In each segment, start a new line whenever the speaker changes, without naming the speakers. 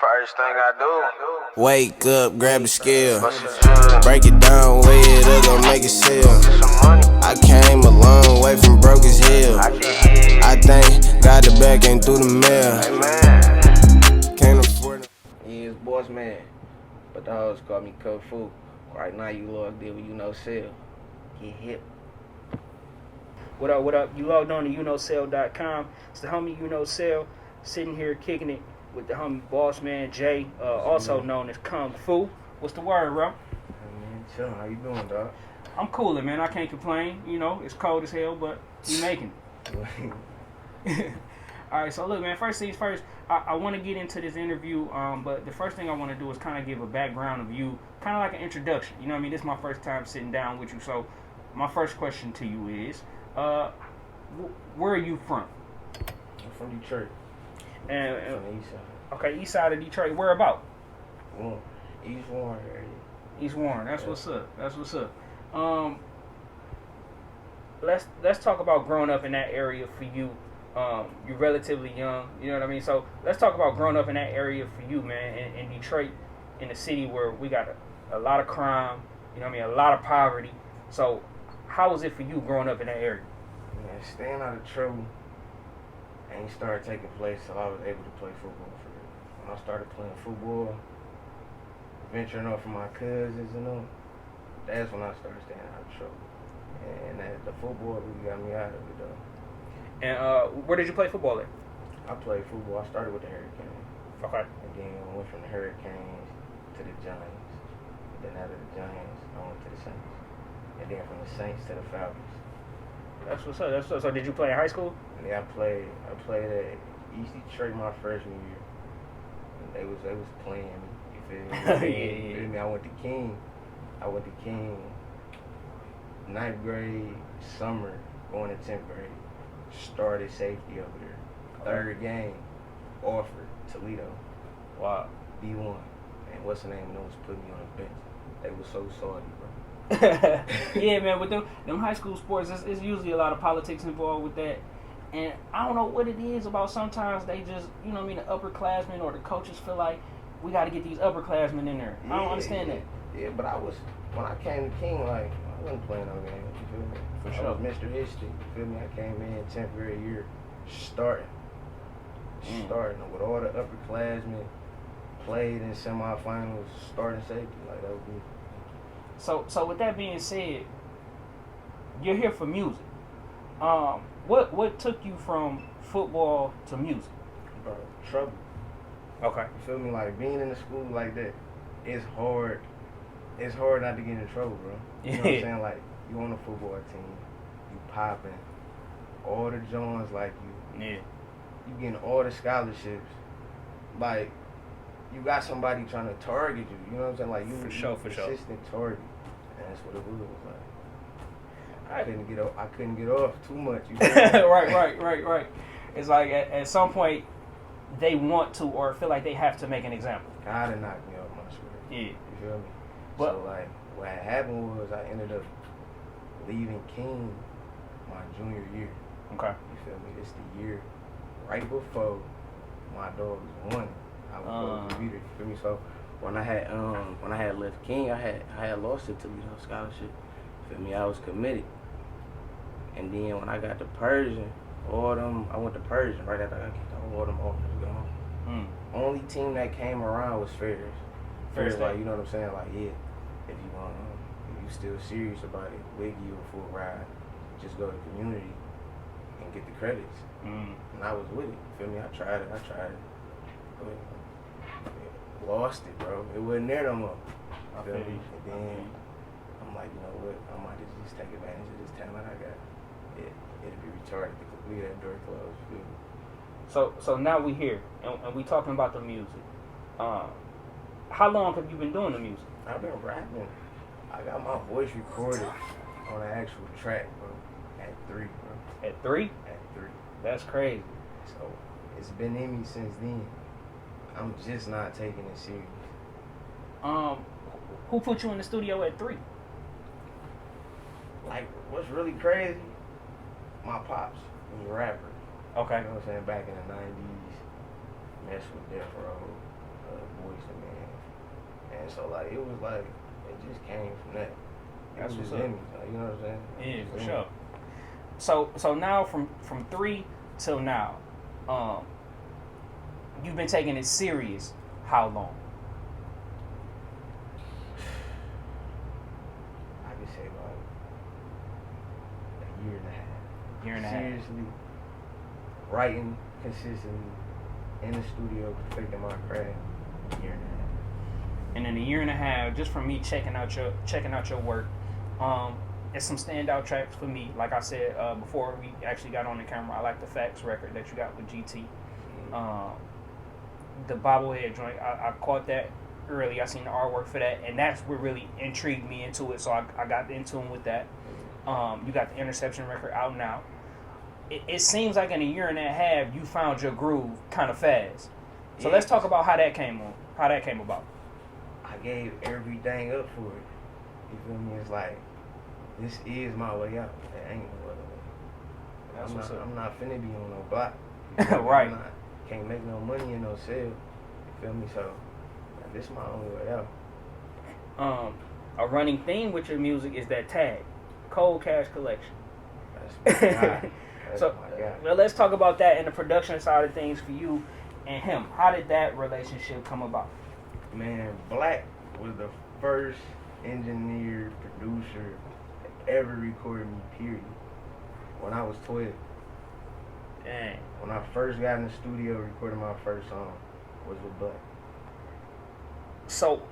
First thing I do,
Wake up, grab a scale,
bust a jug,
break it down, weigh it up, gon' make it sell.
get some money.
I came a long way from broke as hell.
I can hear
I think got the back ain't through the mail.
man.
Can't afford it. Yeah, it's Bossman, but the hoes call me Kungfu. Right now you logged in with Uknowcell. Get hip.
What up, what up? You logged on to Uknowcell.com. It's the homie Uknowcell sitting here kicking it with the homie Bossman Jay, also known as Kungfu. What's the word, bro?
Hey man, chillin'. How you doing, dog?
I'm coolin', man. I can't complain. You know, it's cold as hell, but we making it. All right, so look, man, first things first, I want to get into this interview, but the first thing I want to do is kind of give a background of you, kind of like an introduction. You know what I mean? This is my first time sitting down with you, so my first question to you is, where are you from?
I'm from Detroit.
And
From the east side.
okay, east side of Detroit. Where about?
Warren. East Warren area.
East Warren. That's
Yeah.
what's up. That's what's up. Let's talk about growing up in that area for you. You're relatively young. You know what I mean. So let's talk about growing up in that area for you, man. In Detroit, in a city where we got a lot of crime. You know what I mean. A lot of poverty. So how was it for you growing up in that area?
Man, staying out of trouble ain't started taking place till I was able to play football for real. When I started playing football, venturing off from my cousins and them, that's when I started staying out of trouble. And the football really got me out of it though.
And where did you play football at?
I played football. I started with the Hurricanes.
Okay.
And then I went from the Hurricanes to the Giants. And then out of the Giants, I went to the Saints. And then from the Saints to the Falcons.
That's what's up. That's what's up. So did you play in high school?
And then I played at East Detroit my freshman year. And they was playing me. You feel me? You feel me? I went to King. Ninth grade, summer, going to 10th grade. Started safety over there. Third game, offered Toledo.
Wow.
D1. And what's the name of them was putting me on the bench. They was so salty, bro.
Yeah, man, with them high school sports, it's usually a lot of politics involved with that. And I don't know what it is about sometimes they just, you know what I mean, the upperclassmen or the coaches feel like we got to get these upperclassmen in there. I don't understand that.
Yeah, but when I came to King, like, I wasn't playing no games, you feel me?
For
I
sure.
was Mr. History, you feel me? I came in 10th grade year, starting with all the upperclassmen, played in semifinals, starting safety, like that was me.
So with that being said, you're here for music. What took you from football to music?
Bro, trouble.
Okay.
You feel me? Like being in the school like that, it's hard. It's hard not to get in trouble, bro. You know what I'm saying? Like you on a football team, you popping, all the Jones like you.
Yeah.
You getting all the scholarships. Like you got somebody trying to target you. You know what I'm saying? Like you
For sure.
consistent target. And that's what it was like. I couldn't get off too much. You know?
right. It's like at some point they want to or feel like they have to make an example.
God had knocked me off my square.
Yeah.
You feel me?
But,
so like what had happened was I ended up leaving King my junior year.
okay.
You feel me? It's the year right before my dogs won. I was supposed to be there. You feel me? So when I had left King, I had lost it to Toledo scholarship. You feel me? I was committed. And then when I got to Persian, I went to Persian right after I got kicked out. All them offers gone. Only team that came around was Ferris. Ferris, like, you know what I'm saying? Like, yeah, if you still serious about it, we'll give you a full ride. Just go to community and get the credits. And I was with it. You feel me? I tried it. But lost it, bro. It wasn't there no more. You feel me? And then I'm like, you know what? I might just take advantage of this talent I got. It'd be retarded to leave that door closed. You feel me?
So now we here and we talking about the music. How long have you been doing the music?
I've been rapping. I got my voice recorded on an actual track, bro. At 3, bro.
At 3?
At 3.
That's crazy.
So it's been in me since then. I'm just not taking it serious.
Who put you in the studio at 3?
Like, what's really crazy? My pops was a rapper.
Okay.
You know what I'm saying? Back in the 90s, messed with Death Row. gangster, man. And so like it was like it just came from that.
That's
It was
what's
in
up.
me, like, you know what I'm saying?
Yeah,
It
for
was in
sure.
me.
So now from 3 till now, you've been taking it serious. How long?
I could say like a year and a half.
Year and a half.
Seriously, writing consistently in the studio, perfecting my craft. A year and a half.
And in a year and a half, just from me checking out your work, it's some standout tracks for me. Like I said before we actually got on the camera, I like the Facts record that you got with GT. The bobblehead joint, I caught that early. I seen the artwork for that, and that's what really intrigued me into it. So I got in tune with that. You got the Interception record out now. It seems like in a year and a half you found your groove kind of fast. So let's talk about how that came about.
I gave everything up for it. You feel me? It's like, this is my way out. There ain't no other way. I'm not finna be on no block. You feel me?
Right.
Can't make no money in no sale. You feel me? So, like, this is my only way out.
A running theme with your music is that tag, Cold Cash Collection.
That's my guy. That's
So,
my guy.
well, let's talk about that and the production side of things for you and him. How did that relationship come about?
Man, Black was the first engineer, producer that ever recorded me, period. When I was 12.
Dang.
When I first got in the studio recording my first song was with Black.
So,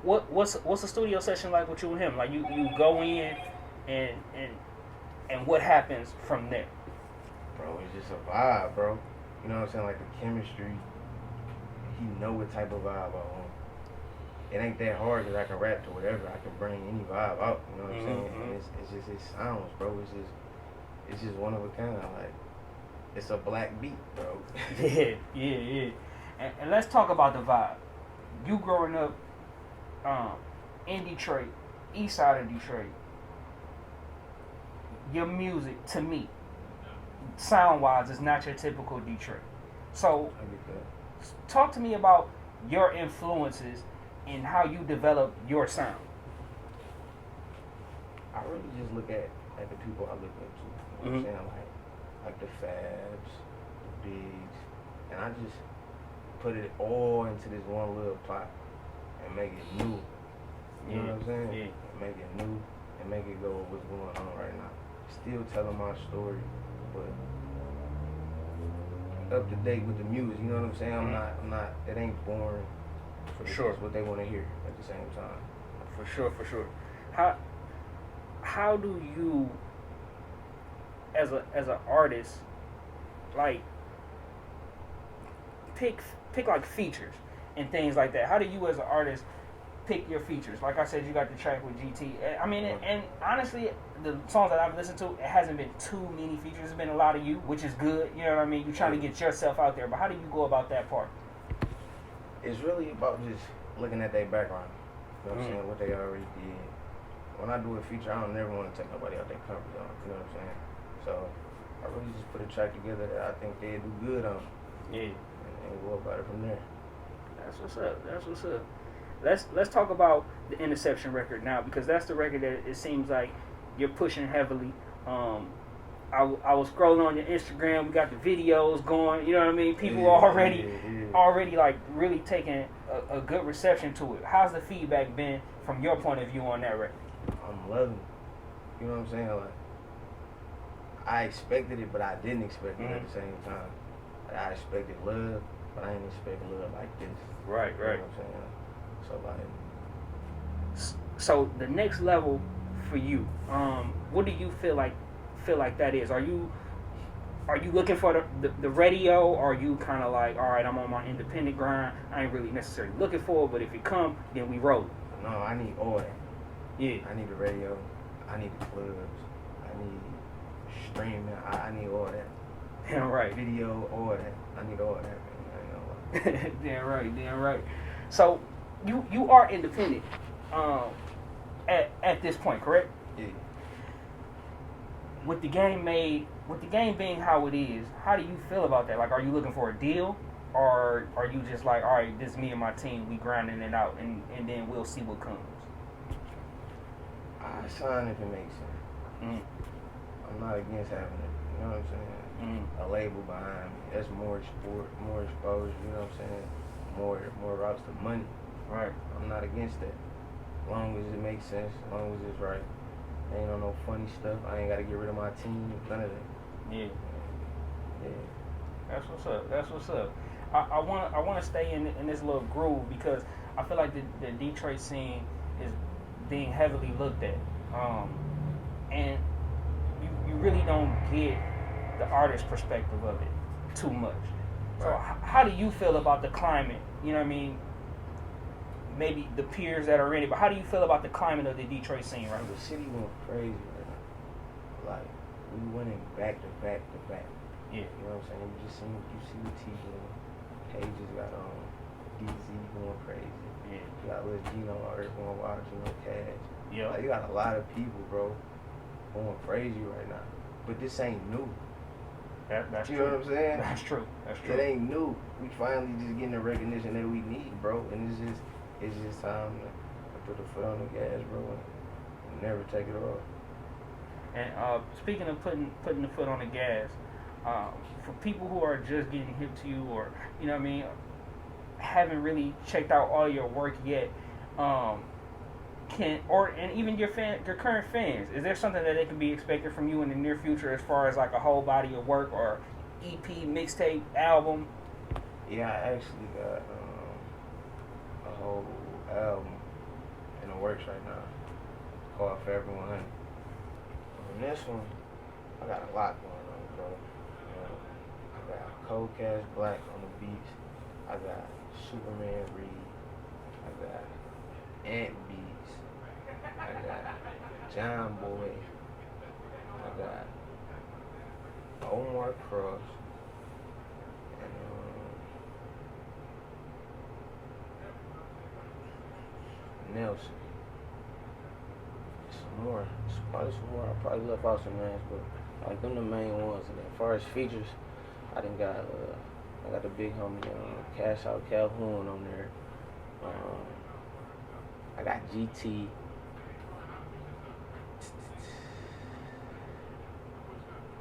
what's a studio session like with you and him? Like you go in and what happens from there?
Bro, it's just a vibe, bro. You know what I'm saying? Like the chemistry. He know what type of vibe I want. It ain't that hard because I can rap to whatever. I can bring any vibe out. You know what I'm saying? And it's just his sounds, bro. It's just one of a kind. Like, it's a Black beat, bro.
Yeah. And let's talk about the vibe. You growing up in Detroit, east side of Detroit, your music, to me, sound-wise, is not your typical Detroit. So,
I get that.
talk to me about your influences and how you develop your sound.
I really just look at the people I look up to. You know what I'm saying? Like the Fabs, the Bigs, and I just put it all into this one little pot and make it new. You know what I'm saying?
Yeah.
And make it new and make it go with what's going on right now. Still telling my story, but up to date with the music. You know what I'm saying? I'm not. It ain't boring.
For
It's
sure.
just what they want to hear at the same time.
For sure. How do you, as an artist, like pick like features and things like that? How do you as an artist pick your features? Like I said, you got the track with GT. I mean, and honestly, the songs that I've listened to, it hasn't been too many features. It's been a lot of you, which is good. You know what I mean? You're trying to get yourself out there. But how do you go about that part?
It's really about just looking at their background. You know what I'm saying? What they already did. When I do a feature, I don't never want to take nobody out their comfort zone. You know what I'm saying? So I really just put a track together that I think they'd do good on.
Yeah.
And go about it from there.
That's what's up. Let's talk about the Interception record now, because that's the record that it seems like you're pushing heavily. I was scrolling on your Instagram. We got the videos going. You know what I mean? People are already like really taking a good reception to it. How's the feedback been from your point of view on that record?
I'm loving it. You know what I'm saying? Like, I expected it, but I didn't expect it at the same time. Like, I expected love, but I didn't expect love like this.
Right.
You know what I'm saying? So like,
So the next level for you, what do you feel like that is? Are you looking for the radio, or are you kind of like, all right, I'm on my independent grind, I ain't really necessarily looking for it, but if it come, then we roll it?
no, I need all that.
Yeah.
I need the radio. I need the clubs. I need streaming. I need all that.
Damn right.
Video, all that. I need all that, man. I ain't gonna lie.
Damn right. So you are independent at this point, correct?
Yeah.
With the game being how it is, how do you feel about that? Like, are you looking for a deal? or are you just like, all right, this is me and my team, we grinding it out, and then we'll see what comes?
I sign if it makes sense.
Mm.
I'm not against having it. You know what I'm saying? A label behind me. That's more sport, more exposure. You know what I'm saying? More routes to money.
Right.
I'm not against that. As long as it makes sense, as long as it's right. Ain't on no funny stuff. I ain't got to get rid of my team. None of that.
Yeah.
Yeah.
That's what's up. That's what's up. I want to stay in this little groove because I feel like the Detroit scene is being heavily looked at, and you really don't get the artist perspective of it too much. So
Right.
how do you feel about the climate? You know what I mean? Maybe the peers that are in it, but how do you feel about the climate of the Detroit scene right now?
The city went crazy right now. Like, we winning back to back to back.
Yeah.
You know what I'm saying? You see what T doing. Pages got DZ going crazy.
Yeah.
You got Lil Gino out there going wild, Gino Cash.
Yeah.
Like, you got a lot of people, bro, going crazy right now. But this ain't new.
That's
You
true.
know what I'm saying?
That's true. That's true.
It ain't new. We finally just getting the recognition that we need, bro. And it's just time to put the foot on the gas, bro, and never take it off.
And speaking of putting the foot on the gas, for people who are just getting hip to you, or you know what I mean, haven't really checked out all your work yet, and even your current fans, is there something that they can be expected from you in the near future as far as like a whole body of work or EP, mixtape, album?
Yeah, I actually got a whole album in the works right now called Forever 100. On this one, I got a lot going on, bro. I got Cold Cash Black on the beats. I got Superman Reed. I got Ant Beats. I got John Boy. I got Omar Cross. And Nelson. Some more. Probably some more. I probably left out some names, but like them the main ones. And as far as features, I got the big homie Cash Out Calhoun on there. I got GT.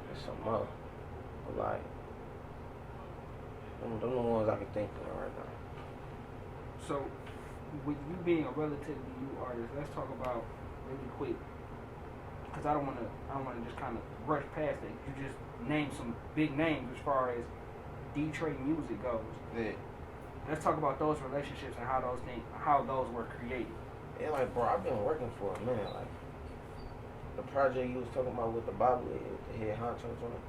There's some more. But like them the ones I can think of right now.
So, with you being a relatively new artist, let's talk about really quick, because I don't want to just kind of rush past it. You just named some big names as far as Detroit music goes.
Yeah.
Let's talk about those relationships and how those were created.
Yeah, like, bro, I've been working for a minute. Like, the project you was talking about with the bobblehead, the head honcho joint,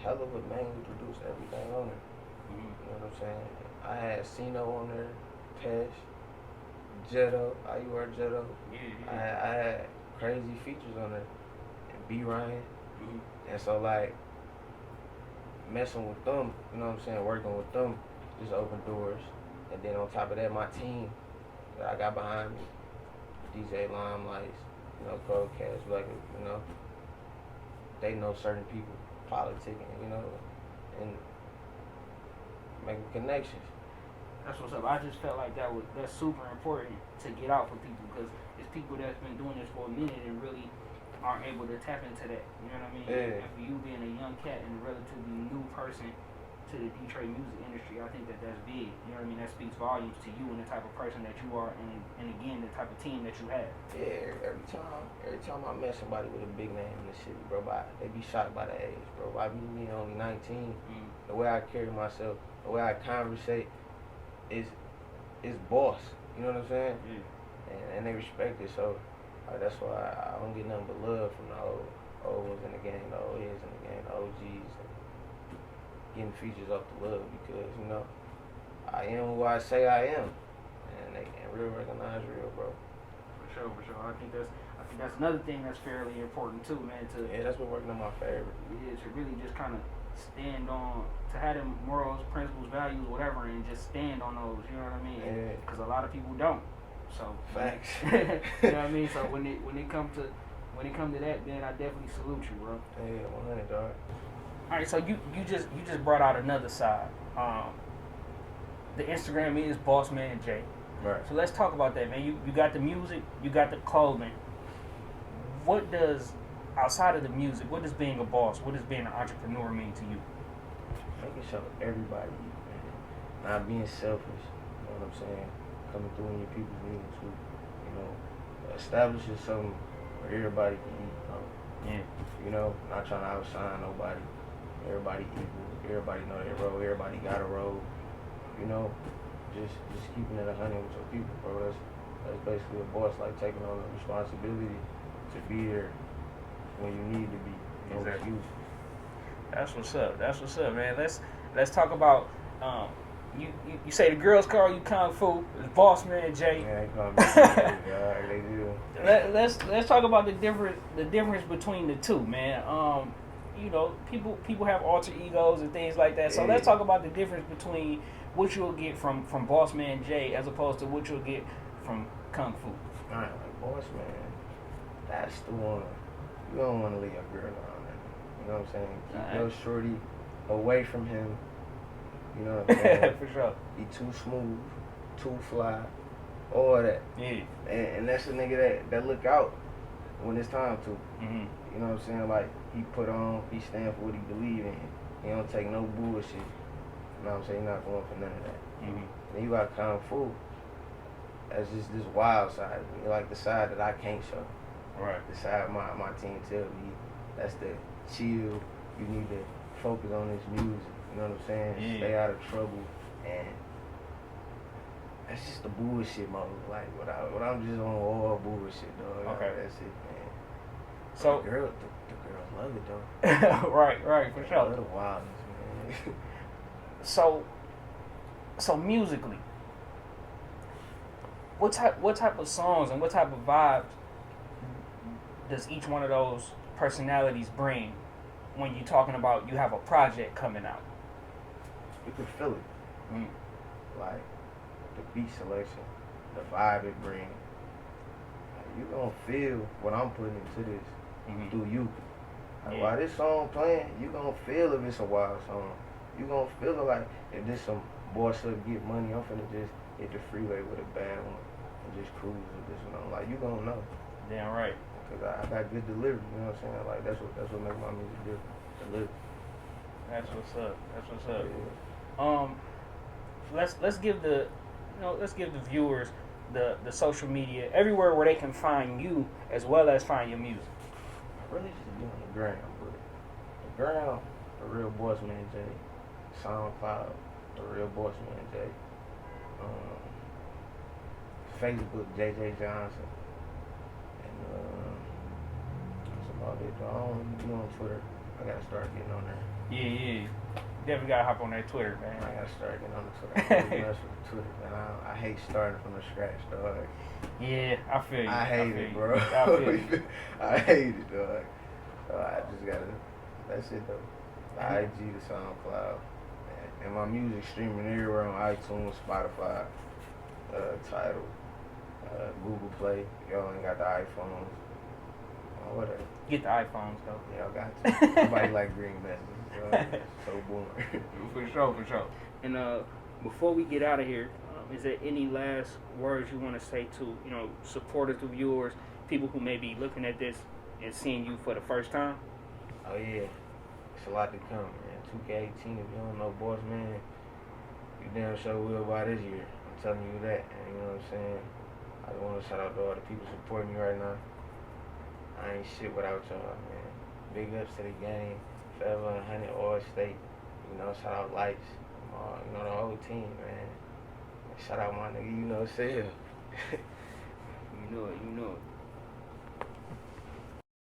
hell of a mainly produced everything on it.
Mm-hmm.
You know what I'm saying? I had Sino on there, Pesh, Jetto, IUR Jetto.
Yeah.
I had crazy features on there, and B Ryan.
Mm-hmm.
And so, like, messing with them, you know what I'm saying, working with them, just opened doors. And then on top of that, my team that I got behind me, DJ Limelights, you know, Cold Cash, like, you know, they know certain people, politicking, you know, and making connections.
That's what's up. I just felt like that's super important to get out for people, because it's people that's been doing this for a minute and really aren't able to tap into that. You know what I mean?
Yeah.
And for you being a young cat and a relatively new person to the Detroit music industry, I think that's big. You know what I mean? That speaks volumes to you and the type of person that you are, and again, the type of team that you have.
Yeah, every time I met somebody with a big name in the city, bro, they be shocked by the age, bro. By me being only 19, the way I carry myself, the way I conversate is boss. You know what I'm saying?
Yeah.
And they respect it, so that's why I don't get nothing but love from the old ones in the game, the old heads in the game, the OGs, and getting features off the love, because, you know, I am who I say I am, and they can real recognize real, bro.
For sure. I think that's another thing that's fairly important too, man.
Yeah, that's been working in my favor.
Yeah, to really just kind of stand on, to have them morals, principles, values, whatever, and just stand on those. You know what I mean?
Yeah.
Because a lot of people don't. So
Facts.
You know what I mean? So when it come to that, then I definitely salute you, bro.
Yeah, 100, dog.
All right, so you just brought out another side. the Instagram is Bossman Jay.
Right.
So let's talk about that, man. You got the music, you got the clothing. What does, outside of the music, what does being a boss, what does being an entrepreneur mean to you?
Making sure everybody eat, man. Not being selfish. You know what I'm saying? Coming through when your people's needs too. You know, establishing something where everybody can eat.
Yeah.
You know, not trying to outshine nobody. Everybody equal. Everybody know their role. Everybody got a role. You know, just keeping it 100 with your people, bro. That's basically a boss, like taking on the responsibility to be there when you need to be. No
Exactly.
excuse.
That's what's up. That's what's up, man. Let's talk about you say the girls call you Kungfu, it's Bossman Jay.
Yeah, they call me God, they do.
Let's talk about the difference between the two, man. You know, people have alter egos and things like that. So let's talk about the difference between what you'll get from Bossman Jay as opposed to what you'll get from Kungfu.
Alright, like boss man, that's the one. You don't want to leave your girl around that. You know what I'm saying? Keep your shorty away from him. You know what I'm saying?
For sure.
He too smooth, too fly, all that.
Yeah.
And that's a nigga that look out when it's time to.
Mm-hmm.
You know what I'm saying? Like, he put on, he stand for what he believe in. He don't take no bullshit. You know what I'm saying? He not going for none of that.
Mm-hmm.
Then you got Kung Fu. That's just this wild side of me. Like the side that I can't show.
Right.
The side my team tell me, that's the chill. You need to focus on this music. You know what I'm saying?
Yeah.
Stay out of trouble. And that's just the bullshit mode. Like, when I'm just on all bullshit, dog.
Okay.
That's it, man.
So
the girls love it, though.
right, for
They
sure.
love the wildness, man.
So musically, what type of songs and what type of vibes does each one of those personalities bring when you're talking about you have a project coming out?
You can feel it.
Mm.
Like, the beat selection, the vibe it brings. Like, you gonna feel what I'm putting into this through you. Like, while this song playing, you gonna feel if it's a wild song. You gonna feel it like, if this some boss up get money, I'm finna just hit the freeway with a bad one and just cruise with this one on. Like, you gonna know.
Damn right.
Cause I got good delivery, you know what I'm saying? Like, that's what makes my music different. Delivery.
That's what's up. That's what's up.
Yeah.
Let's give the viewers the social media everywhere where they can find you as well as find your music.
Really just be on the ground, but the ground, the real Bossman Jay. SoundCloud, the real Bossman Jay. Facebook, JJ Johnson. And that's about it. I don't be on Twitter. I gotta start getting on there.
Yeah. Definitely gotta hop on that Twitter,
I
man.
gotta start getting on the Twitter. I don't mess with Twitter, man. I hate starting from the scratch, dog.
Yeah, I feel you.
I hate
feel
it,
you.
bro.
I feel you.
I hate it, dog. I just gotta. That's it, though. The IG, the SoundCloud, and my music streaming everywhere on iTunes, Spotify, Tidal, Google Play. Y'all ain't got the iPhones. Whatever.
Get the iPhones though.
Y'all got to. Nobody like green messages. It's so boring.
For sure. And before we get out of here, is there any last words you want to say to supporters, to viewers, people who may be looking at this and seeing you for the first time?
Oh yeah, it's a lot to come, man. 2K18, if you don't know Bossman, you damn sure will by this year. I'm telling you that, and you know what I'm saying? I just want to shout out to all the people supporting me right now. I ain't shit without y'all, man. Big ups to the game, Forever 100 All State. You know, shout out Lights, the whole team, man. Shout out my nigga, Uknowcell.
You know it.